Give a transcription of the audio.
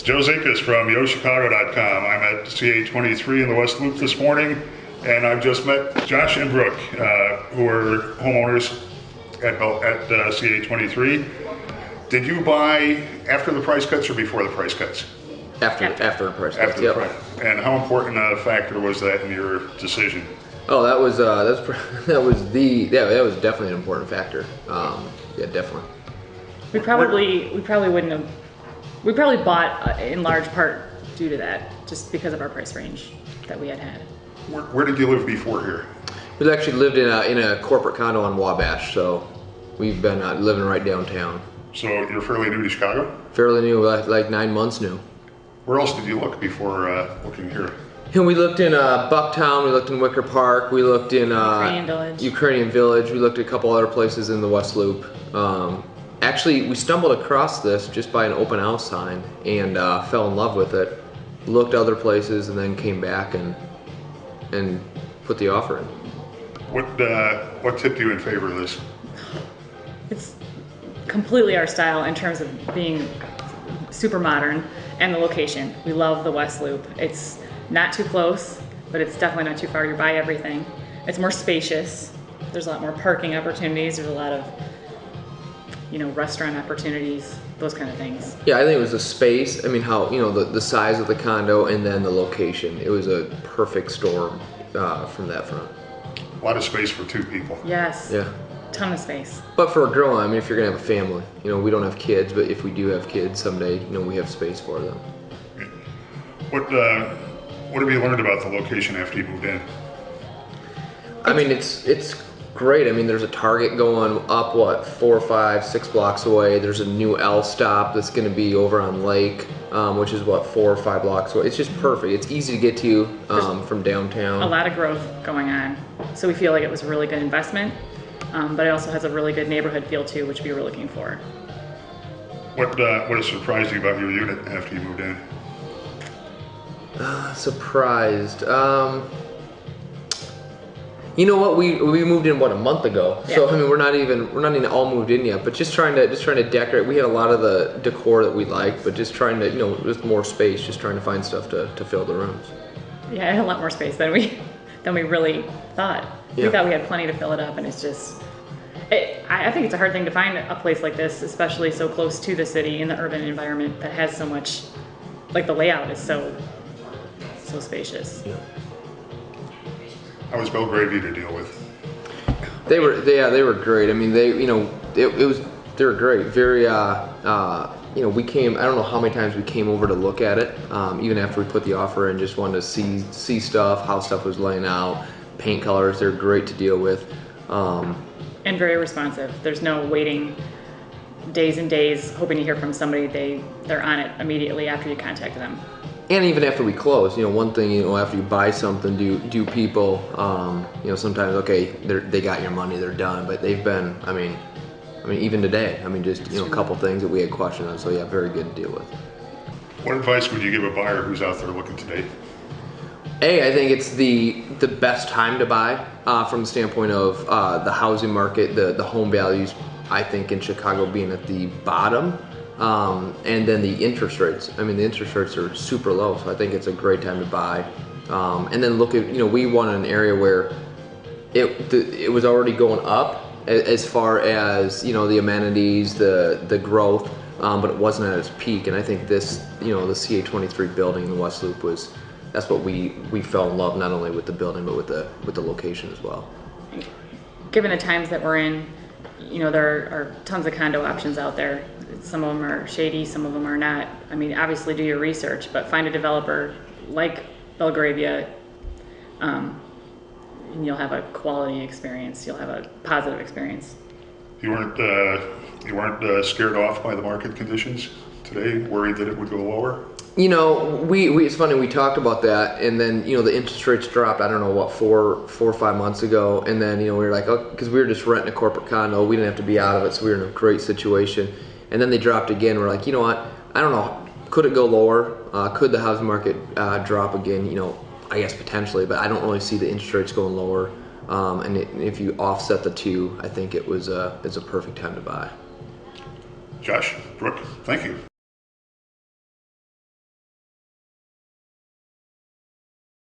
Joe Zikas from YoChicago.com. I'm at CA23 in the West Loop this morning, and I've just met Josh and Brooke, who are homeowners at CA23. Did you buy after the price cuts or before the price cuts? After the price cuts. After the price. And how important a factor was that in your decision? Oh, that was definitely an important factor. Yeah, definitely. We probably wouldn't have. We probably bought in large part due to that, just because of our price range that we had. Where did you live before here? We actually lived in a corporate condo on Wabash, so we've been living right downtown. So you're fairly new to Chicago? Fairly new, like 9 months new. Where else did you look before looking here? And we looked in Bucktown, we looked in Wicker Park, we looked in Ukrainian Village, we looked at a couple other places in the West Loop. Actually, we stumbled across this just by an open house sign and fell in love with it. Looked other places and then came back and put the offer in. What tipped you in favor of this? It's completely our style in terms of being super modern and the location. We love the West Loop. It's not too close, but it's definitely not too far. You buy everything. It's more spacious. There's a lot more parking opportunities. There's a lot of restaurant opportunities, those kind of things. Yeah, I think it was the space. I mean, how, the size of the condo and then the location. It was a perfect storm from that front. A lot of space for 2 people. Yes. Yeah. Ton of space. But for a girl, I mean, if you're gonna have a family, we don't have kids, but if we do have kids someday, we have space for them. What have you learned about the location after you moved in? I mean, it's great. I mean, there's a Target going up, 4, 5, 6 blocks away. There's a new L stop that's going to be over on Lake, which is 4 or 5 blocks away. It's just perfect. It's easy to get to from downtown. A lot of growth going on, so we feel like it was a really good investment, but it also has a really good neighborhood feel too, which we were looking for. What has surprised you about your unit after you moved in? Surprised. You know what? We moved in a month ago, yeah. So I mean we're not even all moved in yet. But just trying to decorate. We had a lot of the decor that we liked, but just trying to with more space, just trying to find stuff to fill the rooms. Yeah, I had a lot more space than we really thought. Yeah. We thought we had plenty to fill it up, and it's just. I think it's a hard thing to find a place like this, especially so close to the city in the urban environment that has so much. Like the layout is so spacious. Yeah. How was Belgravia to deal with? They were great. I mean, they were great. Very we came. I don't know how many times we came over to look at it. Even after we put the offer in, just wanted to see stuff, how stuff was laying out, paint colors. They're great to deal with. And very responsive. There's no waiting days and days hoping to hear from somebody. They're on it immediately after you contact them. And even after we close, one thing, after you buy something, do people, sometimes, okay, they got your money, they're done, but they've been, I mean, even today, just, a couple things that we had questions on, so yeah, very good to deal with. What advice would you give a buyer who's out there looking today? I think it's the best time to buy, from the standpoint of the housing market, the home values, I think in Chicago being at the bottom. And then the interest rates. I mean, the interest rates are super low, so I think it's a great time to buy. And then look at, we want an area where it was already going up as far as, the amenities, the growth, but it wasn't at its peak. And I think this, the CA23 building in the West Loop that's what we fell in love, not only with the building, but with the location as well. Given the times that we're in, there are tons of condo options out there. Some of them are shady, some of them are not. I mean, obviously do your research, but find a developer like Belgravia, and you'll have a quality experience. You'll have a positive experience. You weren't scared off by the market conditions today, worried that it would go lower? It's funny, we talked about that, and then, the interest rates dropped, I don't know, 4 or 5 months ago, and then, we were like, oh, because we were just renting a corporate condo, we didn't have to be out of it, so we were in a great situation, and then they dropped again, we're like, you know what, I don't know, could it go lower, could the housing market drop again, I guess potentially, but I don't really see the interest rates going lower, and if you offset the two, I think it's a perfect time to buy. Josh, Brooke, thank you.